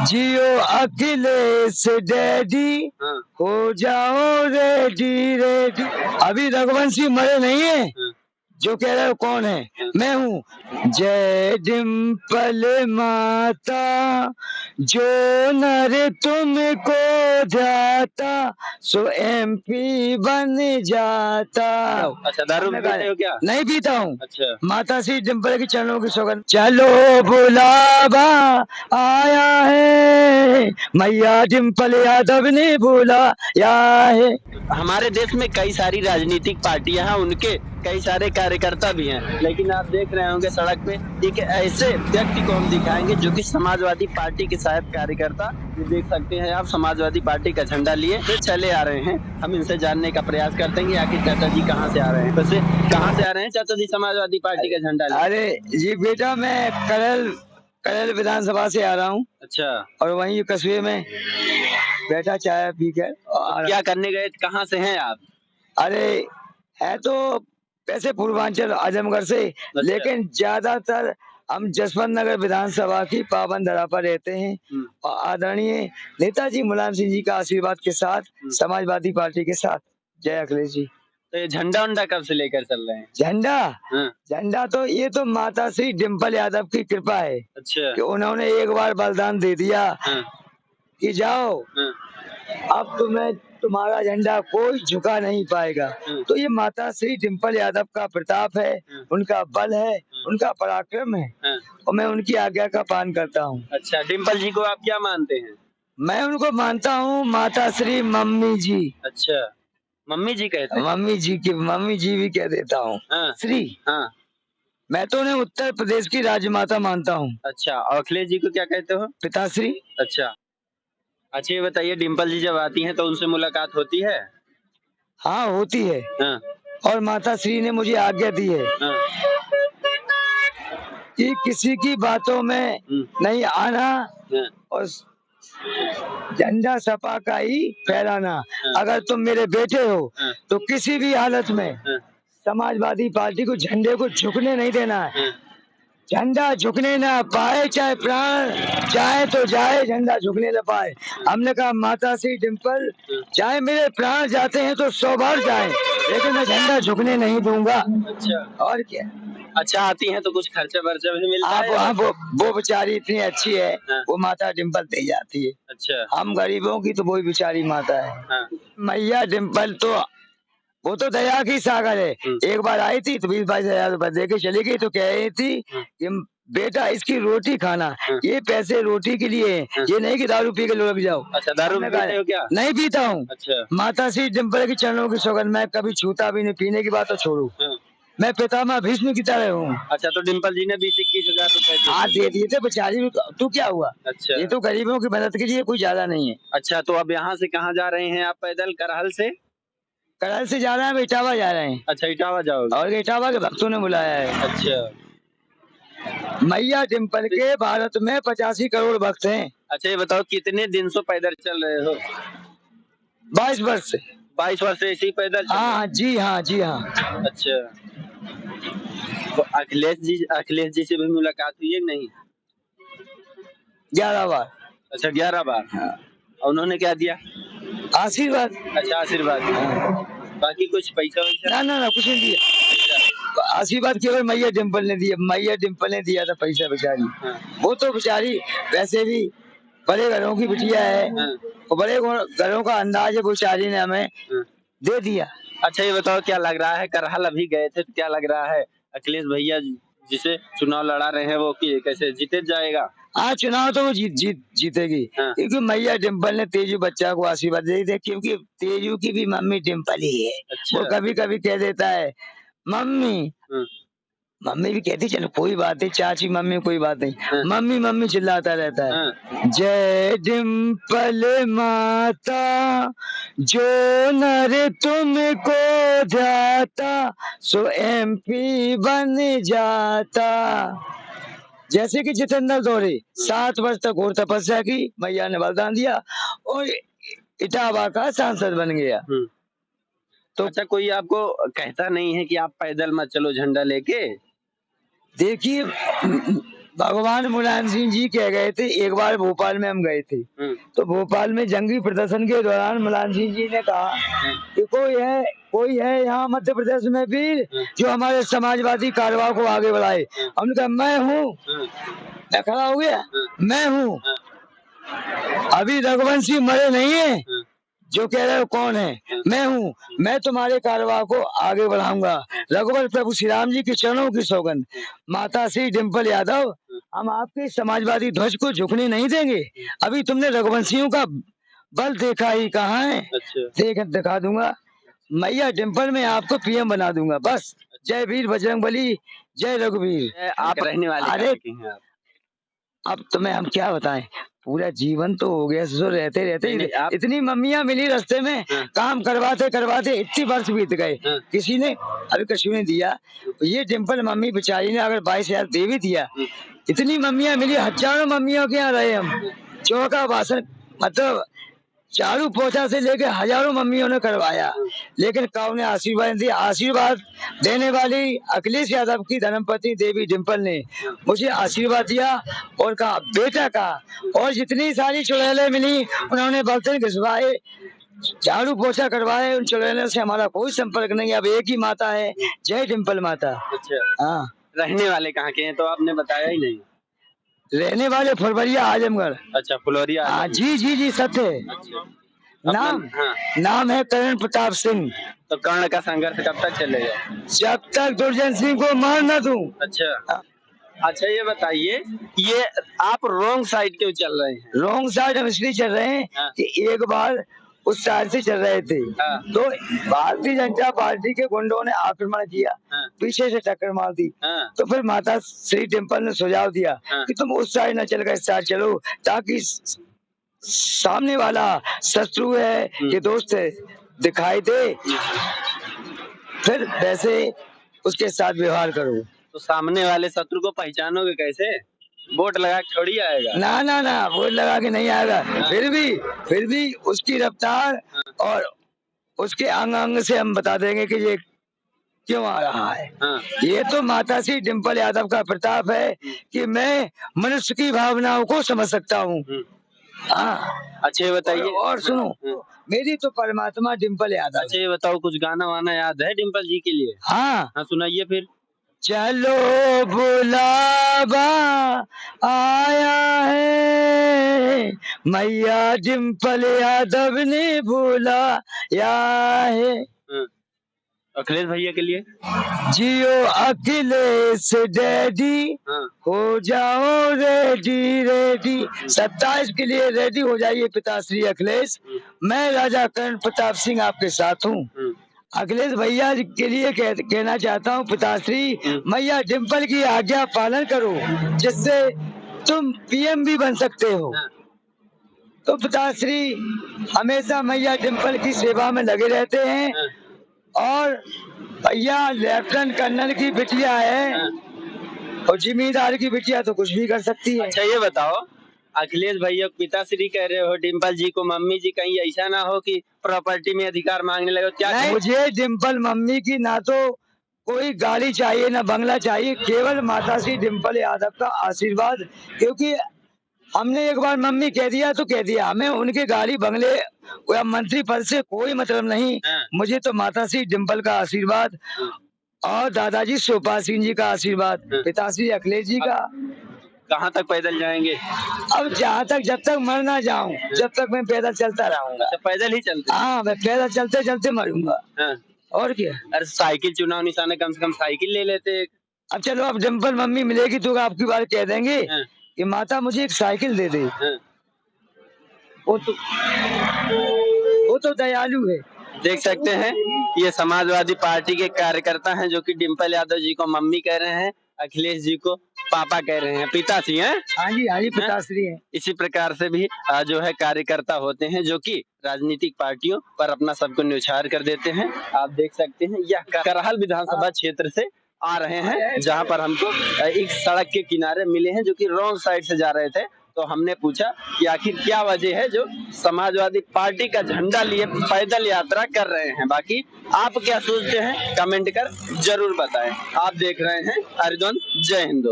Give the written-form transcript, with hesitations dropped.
जियो Akhilesh daddy, हो जाओ ready ready. अभी रघुवंशी मरे नहीं है, जो कह रहे हो कौन है, मैं हूँ। जय डिम्पल माता, जो नर तुमको जाता, सो MP बन जाता। अच्छा, दारू पीते हो क्या? नहीं पीता हूँ। अच्छा। माता श्री डिम्पल के चरणों की सौगंध। चलो बुलावा आया है, मैया डिम्पल यादव ने बुलाया है। हमारे देश में कई सारी राजनीतिक पार्टियां हैं, उनके कई सारे कार्यकर्ता भी हैं, लेकिन आप देख रहे होंगे सड़क पे एक ऐसे व्यक्ति को हम दिखाएंगे जो कि समाजवादी पार्टी के शायद कार्यकर्ता, ये देख सकते हैं आप, समाजवादी पार्टी का झंडा लिए वे चले आ रहे हैं। हम इनसे जानने का प्रयास करते हैं आखिर चाचा जी कहाँ से आ रहे हैं। वैसे कहाँ से आ रहे हैं चाचा जी समाजवादी पार्टी का झंडा लिए? अरे जी बेटा, मैं करल विधानसभा से आ रहा हूँ। अच्छा। और वहीं कस्बे में बैठा चाय पी कर। क्या करने गए, कहाँ से हैं आप? अरे है तो वैसे पूर्वांचल आजमगढ़ से, लेकिन ज्यादातर हम जसवंत नगर विधानसभा की पावन धरा पर रहते हैं और आदरणीय नेताजी मुलायम सिंह जी का आशीर्वाद के साथ समाजवादी पार्टी के साथ। जय अखिलेश जी। तो ये झंडा उंडा कब से लेकर चल रहे हैं? झंडा तो ये तो माता श्री डिम्पल यादव की कृपा है। अच्छा। कि उन्होंने एक बार बलिदान दे दिया कि जाओ, अब तुम्हारा झंडा कोई झुका नहीं पाएगा। तो ये माता श्री डिम्पल यादव का प्रताप है, उनका बल है, उनका पराक्रम है, और मैं उनकी आज्ञा का पालन करता हूँ। अच्छा, डिम्पल जी को आप क्या मानते हैं? मैं उनको मानता हूँ माता श्री मम्मी जी। अच्छा, मम्मी जी कहते हैं? मम्मी जी भी कह देता हूँ। श्री। मैं तो उन्हें उत्तर प्रदेश की राजमाता मानता हूँ। अच्छा, और अखिलेश जी को क्या कहते हो? पिताश्री। अच्छा। अच्छा, ये बताइए, डिम्पल जी जब आती हैं तो उनसे मुलाकात होती है? हाँ होती है। और माता श्री ने मुझे आज्ञा दी है कि किसी की बातों में नहीं आना और झंडा सपा का ही फहराना। अगर तुम मेरे बेटे हो तो किसी भी हालत में समाजवादी पार्टी को झंडे को झुकने नहीं देना है। झंडा झुकने ना पाए, चाहे प्राण जाए तो जाए, झंडा झुकने न पाए। हमने कहा माता श्री डिम्पल, चाहे मेरे प्राण जाते हैं तो 100 बार जाए, लेकिन मैं झंडा झुकने नहीं दूंगा। अच्छा। और क्या। अच्छा, आती हैं तो कुछ खर्चा वर्चा भी मिलता है? आप वो बेचारी इतनी अच्छी है, वो माता डिम्पल दे जाती है। अच्छा। हम गरीबों की तो वही बेचारी माता है। मैया डिम्पल तो वो तो दया की सागर है। एक बार आई थी तो 20-22 रुपए दे के चली गई, तो कह रही थी कि बेटा इसकी रोटी खाना, ये पैसे रोटी के लिए है, ये नहीं कि दारू पी के लुढ़क जाओ। अच्छा, दारू पीते हो क्या? नहीं पीता हूँ। अच्छा। माता श्री डिम्पल के चरणों की सौगंध, मैं कभी छूता भी नहीं। पीने की बात तो छोड़ू, मैं पितामह भीष्म की तरह हूँ। अच्छा, तो डिम्पल जी ने 20-21 हजार रुपए हाँ दे दिए थे बेचारी। तू क्या हुआ? अच्छा। ये तो गरीबों की मदद के लिए, कोई ज्यादा नहीं है। अच्छा, तो अब यहाँ से कहाँ जा रहे हैं आप? पैदल करहल से? करहल से जा रहे हैं, इटावा जा रहे हैं। अच्छा, इटावा जाओगे? और इटावा के भक्तों ने बुलाया है। अच्छा। मैया डिम्पल के भारत में 85 करोड़ भक्त हैं। अच्छा, ये बताओ कितने दिन से पैदल चल रहे हो? 22 वर्ष से। 22 वर्ष से इसी पैदल? हाँ जी हाँ जी हाँ। अच्छा, तो अखिलेश जी से भी मुलाकात हुई है नहीं? 11 बार। अच्छा, 11 बार। और उन्होंने क्या दिया? आशीर्वाद। अच्छा, आशीर्वाद। बाकी कुछ पैसा वैसा? ना कुछ नहीं दिया। आशीर्वाद केवल मैया डिम्पल ने दिया। मैया डिम्पल ने दिया था पैसा बेचारी। वो तो बेचारी वैसे भी बड़े घरों की बिटिया है, और बड़े घरों का अंदाज है, बेचारी ने हमें दे दिया। अच्छा, ये बताओ क्या लग रहा है, करहल अभी गए थे तो क्या लग रहा है, अखिलेश भैया जिसे चुनाव लड़ा रहे हैं वो कैसे जीते जाएगा? हाँ, चुनाव तो वो जीतेगी। क्योंकि मैया डिम्पल ने तेजू बच्चा को आशीर्वाद दे दिया, क्योंकि तेजू की भी मम्मी डिम्पल ही है। अच्छा। वो कभी कभी कह देता है मम्मी, मम्मी भी कहती चलो कोई बात नहीं, चाची मम्मी कोई बात नहीं, मम्मी मम्मी चिल्लाता रहता है। जय डिम्पल माता, जो नर तुमको जाता, सो MP बन जाता। जैसे कि जितेंद्र दौरे 7 वर्ष तक घोर तपस्या की, मैया ने वरदान दिया और इटावा का सांसद बन गया। तो अच्छा, कोई आपको कहता नहीं है कि आप पैदल मत चलो झंडा लेके? देखिए, भगवान मुलायम सिंह जी कह गए थे, एक बार भोपाल में हम गए थे, तो भोपाल में जंगी प्रदर्शन के दौरान मुलायम सिंह जी ने कहा कि कोई है यहाँ मध्य प्रदेश में भी जो हमारे समाजवादी कारवां को आगे बढ़ाए। हमने कहा मैं हूँ, मैं खड़ा हो गया, मैं हूँ। अभी रघुवंश सिंह मरे नहीं है, जो कह रहे हो कौन है, मैं हूँ, मैं तुम्हारे कारवां को आगे बढ़ाऊंगा। रघुवर प्रभु श्री राम जी के चरणों की सौगंध, माता श्री डिम्पल यादव, हम आपके समाजवादी ध्वज को झुकने नहीं देंगे। अभी तुमने रघुवंशियों का बल देखा ही कहाँ है, दिखा दूंगा। मैया डिम्पल में आपको पीएम बना दूंगा, बस। जय वीर बजरंगबली, जय रघुवीर। आप रहने वाले अरे अब तुम्हें हम क्या बताएं, पूरा जीवन तो हो गया सो रहते रहते इतनी मम्मियाँ मिली रास्ते में, काम करवाते करवाते इतनी वर्ष बीत गए, किसी ने अभी कछु नहीं दिया। ये डिम्पल मम्मी बेचारी ने अगर 22,000 दे भी दिया, इतनी मम्मियाँ मिली, हजारों मम्मियों के यहाँ रहे हम। चौका बासन मतलब झाड़ू पोछा से लेके हजारों मम्मियों ने करवाया, लेकिन काऊ ने आशीर्वाद दिया। आशीर्वाद देने वाली अखिलेश यादव की धर्मपत्नी देवी डिम्पल ने मुझे आशीर्वाद दिया और कहा बेटा का, और जितनी सारी चुड़ैलें मिली उन्होंने बर्तन घिसवाए, झाड़ू पोछा करवाए। उन चुड़ैलों से हमारा कोई संपर्क नहीं, अब एक ही माता है, जय डिम्पल माता। अच्छा, हाँ। रहने वाले कहाँ के हैं तो आपने बताया ही नहीं। रहने वाले फुलवरिया आजमगढ़। अच्छा, फुलवरिया। हाँ जी जी जी, सत्य। अच्छा। नाम है करण प्रताप सिंह। तो कर्ण का संघर्ष कब तक चलेगा? जब तक दुर्जन सिंह को मार न दूं। अच्छा, अच्छा ये बताइए, ये आप रॉन्ग साइड क्यों चल रहे हैं? रॉन्ग साइड हम इसलिए चल रहे हैं कि एक बार उस साइड से चल रहे थे, तो भारतीय जनता पार्टी के गुंडों ने आक्रमण किया, पीछे से टक्कर मार दी, तो फिर माता श्री डिम्पल ने सुझाव दिया कि तुम उस साइड न चल कर इस साइड चलो, ताकि सामने वाला शत्रु है कि दोस्त है दिखाई दे, फिर वैसे उसके साथ व्यवहार करो। तो सामने वाले शत्रु को पहचानोगे कैसे? वोट लगा के थोड़ी आएगा। ना ना ना, वोट लगा के नहीं आएगा। फिर भी उसकी रफ्तार और उसके अंग अंग से हम बता देंगे कि ये क्यों आ रहा है। ये तो माता श्री डिम्पल यादव का प्रताप है कि मैं मनुष्य की भावनाओं को समझ सकता हूँ। हाँ, अच्छा ये बताइए, और सुनो, मेरी तो परमात्मा डिम्पल यादव। अच्छा ये बताओ, कुछ गाना वाना याद है डिम्पल जी के लिए? हाँ, सुनाइए फिर। चलो बुलावा आया है, मैया डिम्पल यादव ने बुलाया है। अखिलेश भैया के लिए जियो अखिलेश डैडी, हो जाओ रेडी रेडी। 27 के लिए रेडी हो जाइए पिताश्री अखिलेश। मैं राजा कर्ण प्रताप सिंह आपके साथ हूँ। अखिलेश भैया के लिए कहना चाहता हूँ, पिताश्री मैया डिम्पल की आज्ञा पालन करो, जिससे तुम पीएम भी बन सकते हो। तो पिताश्री हमेशा मैया डिम्पल की सेवा में लगे रहते हैं, और भैया लेफ्टिनेंट कर्नल की बिटिया है और जिम्मेदार की बिटिया तो कुछ भी कर सकती है। अच्छा ये बताओ, अखिलेश भैया पिताश्री कह रहे हो, डिम्पल जी को मम्मी जी, कहीं ऐसा ना हो कि प्रॉपर्टी में अधिकार मांगने लगे? क्या नहीं, मुझे डिम्पल मम्मी की ना तो कोई गाड़ी चाहिए ना बंगला चाहिए, केवल माता श्री डिम्पल यादव का आशीर्वाद। क्योंकि हमने एक बार मम्मी कह दिया तो कह दिया, हमें उनके गाड़ी बंगले या मंत्री पद से कोई मतलब नहीं। मुझे तो माता श्री डिम्पल का आशीर्वाद और दादाजी शिवपाल सिंह जी का आशीर्वाद, पिताश्री अखिलेश जी का। कहाँ तक पैदल जाएंगे? अब जहाँ तक, जब तक मर ना जाऊं, जब तक मैं पैदल चलता रहूंगा। अच्छा, पैदल ही चलते? हाँ, मैं पैदल चलते चलते मरूंगा। और क्या? अरे साइकिल चुनाव निशान है, कम से कम साइकिल ले लेते। अब चलो, अब डिम्पल मम्मी मिलेगी तो आपकी बार कह देंगे कि माता मुझे एक साइकिल दे दे। वो तो दयालु है। देख सकते हैं, ये समाजवादी पार्टी के कार्यकर्ता हैं जो कि डिम्पल यादव जी को मम्मी कह रहे हैं, अखिलेश जी को पापा कह रहे हैं, पिताश्री हैं। हाँ जी पिताश्री हैं। इसी प्रकार से भी जो है कार्यकर्ता होते हैं जो कि राजनीतिक पार्टियों पर अपना सबको न्यौछावर कर देते हैं। आप देख सकते हैं, यह करहल विधानसभा क्षेत्र से आ रहे हैं, जहां पर हमको एक सड़क के किनारे मिले हैं जो कि रॉन्ग साइड से जा रहे थे। तो हमने पूछा कि आखिर क्या वजह है जो समाजवादी पार्टी का झंडा लिए पैदल यात्रा कर रहे हैं। बाकी आप क्या सोचते हैं कमेंट कर जरूर बताएं। आप देख रहे हैं अरिदन, जय हिंद।